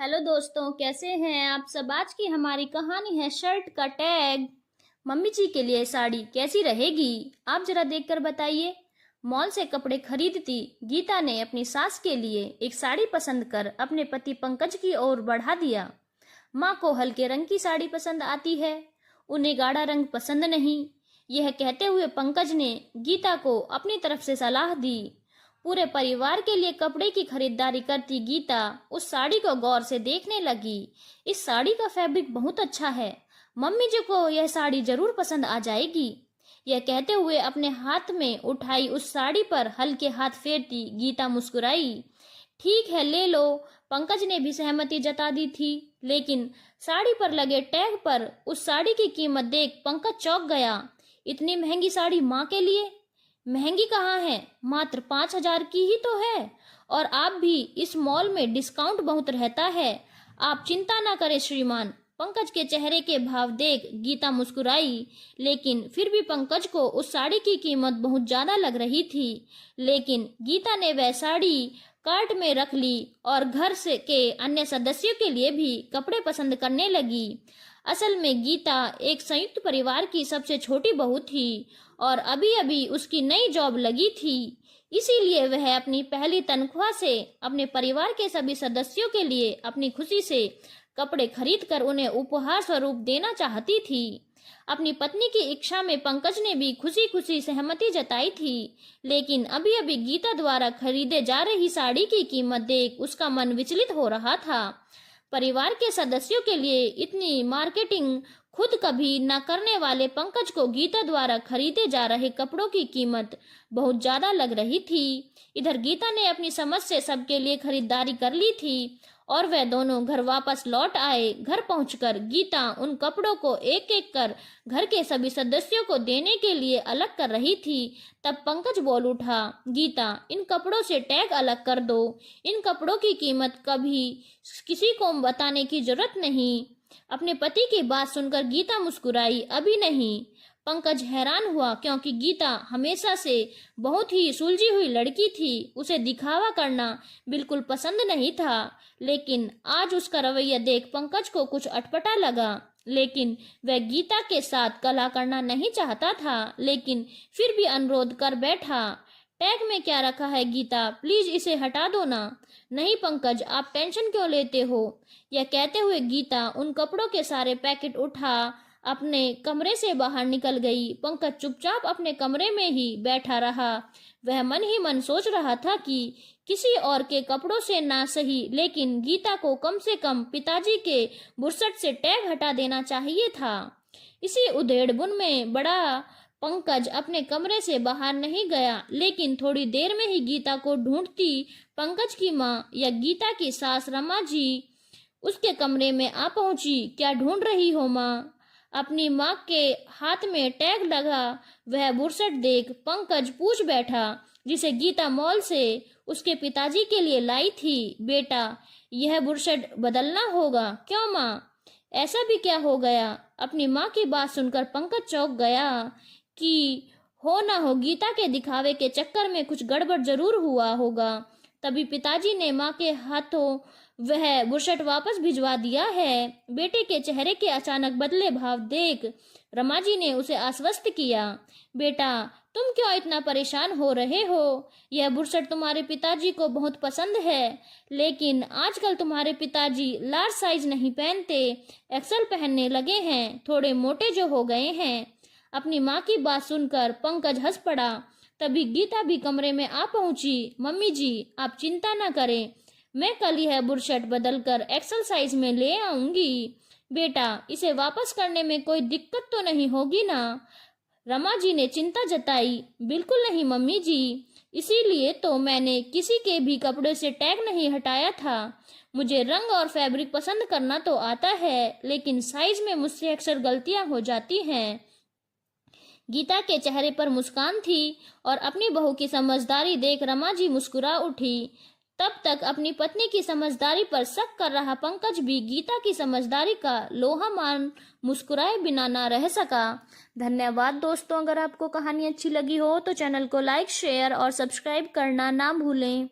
Hello दोस्तों, कैसे हैं आप सब। आज की हमारी कहानी है शर्ट का टैग। मम्मी जी के लिए साड़ी कैसी रहेगी, आप जरा देखकर बताइए। मॉल से कपड़े खरीदती गीता ने अपनी सास के लिए एक साड़ी पसंद कर अपने पति पंकज की ओर बढ़ा दिया। माँ को हल्के रंग की साड़ी पसंद आती है, उन्हें गाढ़ा रंग पसंद नहीं। यह कहते हुए पंकज ने गीता को अपनी तरफ से सलाह दी। पूरे परिवार के लिए कपड़े की खरीदारी करती गीता उस साड़ी को गौर से देखने लगी। इस साड़ी का फैब्रिक बहुत अच्छा है, मम्मी जी को यह साड़ी जरूर पसंद आ जाएगी। यह कहते हुए अपने हाथ में उठाई उस साड़ी पर हल्के हाथ फेरती गीता मुस्कुराई। ठीक है, ले लो। पंकज ने भी सहमति जता दी थी, लेकिन साड़ी पर लगे टैग पर उस साड़ी की कीमत देख पंकज चौंक गया। इतनी महंगी साड़ी माँ के लिए? महंगी कहाँ है, मात्र 5,000 की ही तो है। और आप भी, इस मॉल में डिस्काउंट बहुत रहता है। आप चिंता ना करें श्रीमान। पंकज के चेहरे के भाव देख गीता मुस्कुराई, लेकिन फिर भी पंकज को उस साड़ी की कीमत बहुत ज्यादा लग रही थी। लेकिन गीता ने वह साड़ी कार्ट में रख ली और घर से के अन्य सदस्यों के लिए भी कपड़े पसंद करने लगी। असल में गीता एक संयुक्त परिवार की सबसे छोटी बहू थी और अभी अभी उसकी नई जॉब लगी थी। इसीलिए वह अपनी पहली तनख्वाह से अपने परिवार के सभी सदस्यों के लिए अपनी खुशी से कपड़े खरीद कर उन्हें उपहार स्वरूप देना चाहती थी। अपनी पत्नी की इच्छा में पंकज ने भी खुशी खुशी सहमति जताई थी, लेकिन अभी अभी गीता द्वारा खरीदे जा रही साड़ी की कीमत देख उसका मन विचलित हो रहा था। परिवार के सदस्यों के लिए इतनी मार्केटिंग खुद कभी न करने वाले पंकज को गीता द्वारा खरीदे जा रहे कपड़ों की कीमत बहुत ज्यादा लग रही थी। इधर गीता ने अपनी समझ से सबके लिए खरीदारी कर ली थी और वह दोनों घर वापस लौट आए। घर पहुंचकर गीता उन कपड़ों को एक एक कर घर के सभी सदस्यों को देने के लिए अलग कर रही थी। तब पंकज बोल उठा, गीता, इन कपड़ों से टैग अलग कर दो। इन कपड़ों की कीमत कभी किसी को बताने की जरूरत नहीं। अपने पति की बात सुनकर गीता मुस्कुराई, अभी नहीं। पंकज हैरान हुआ, क्योंकि गीता हमेशा से बहुत ही सुलझी हुई लड़की थी। उसे दिखावा करना बिल्कुल पसंद नहीं था, लेकिन आज उसका रवैया देख पंकज को कुछ अटपटा लगा। लेकिन वह गीता के साथ कलह करना नहीं चाहता था, लेकिन फिर भी अनुरोध कर बैठा, टैग में क्या रखा है गीता, प्लीज इसे हटा दो ना। नहीं पंकज, आप टेंशन क्यों लेते हो। यह कहते हुए गीता उन कपड़ों के सारे पैकेट उठा अपने कमरे से बाहर निकल गई। पंकज चुपचाप अपने कमरे में ही बैठा रहा। वह मन ही मन सोच रहा था कि किसी और के कपड़ों से ना सही, लेकिन गीता को कम से कम पिताजी के बुरसट से टैग हटा देना चाहिए था। इसी उधेड़बुन में बड़ा पंकज अपने कमरे से बाहर नहीं गया, लेकिन थोड़ी देर में ही गीता को ढूंढती पंकज की माँ या गीता की सास रमा जी उसके कमरे में आ पहुंची। क्या ढूंढ रही हो माँ? अपनी माँ के हाथ में टैग लगा वह बुरसट देख पंकज पूछ बैठा, जिसे गीता मॉल से उसके पिताजी के लिए लाई थी। बेटा, यह बुरसट बदलना होगा। क्यों माँ, ऐसा भी क्या हो गया? अपनी माँ की बात सुनकर पंकज चौंक गया कि हो ना हो गीता के दिखावे के चक्कर में कुछ गड़बड़ जरूर हुआ होगा। तभी पिताजी ने माँ के हाथों वह बुरशट वापस भिजवा दिया है। बेटे के चेहरे के अचानक बदले भाव देख रमा जी ने उसे आश्वस्त किया, बेटा, तुम क्यों इतना परेशान हो रहे हो? यह बुरशट तुम्हारे पिताजी को बहुत पसंद है, लेकिन आजकल तुम्हारे पिताजी लार्ज साइज नहीं पहनते, एक्सल पहनने लगे हैं, थोड़े मोटे जो हो गए हैं। अपनी माँ की बात सुनकर पंकज हंस पड़ा। तभी गीता भी कमरे में आ पहुंची। मम्मी जी, आप चिंता न करें, मैं कल यह बुरशट बदलकर एक्सल साइज में ले आऊंगी। बेटा, इसे वापस करने में कोई दिक्कत तो नहीं होगी ना? रमा जी ने चिंता जताई। बिल्कुल नहीं मम्मी जी, इसीलिए तो मैंने किसी के भी कपड़े से टैग नहीं हटाया था। मुझे रंग और फैब्रिक पसंद करना तो आता है, लेकिन साइज में मुझसे अक्सर गलतियां हो जाती हैं। गीता के चेहरे पर मुस्कान थी और अपनी बहू की समझदारी देख रमा जी मुस्कुरा उठी। तब तक अपनी पत्नी की समझदारी पर शक कर रहा पंकज भी गीता की समझदारी का लोहा मान मुस्कुराए बिना ना रह सका। धन्यवाद दोस्तों, अगर आपको कहानी अच्छी लगी हो तो चैनल को लाइक, शेयर और सब्सक्राइब करना ना भूलें।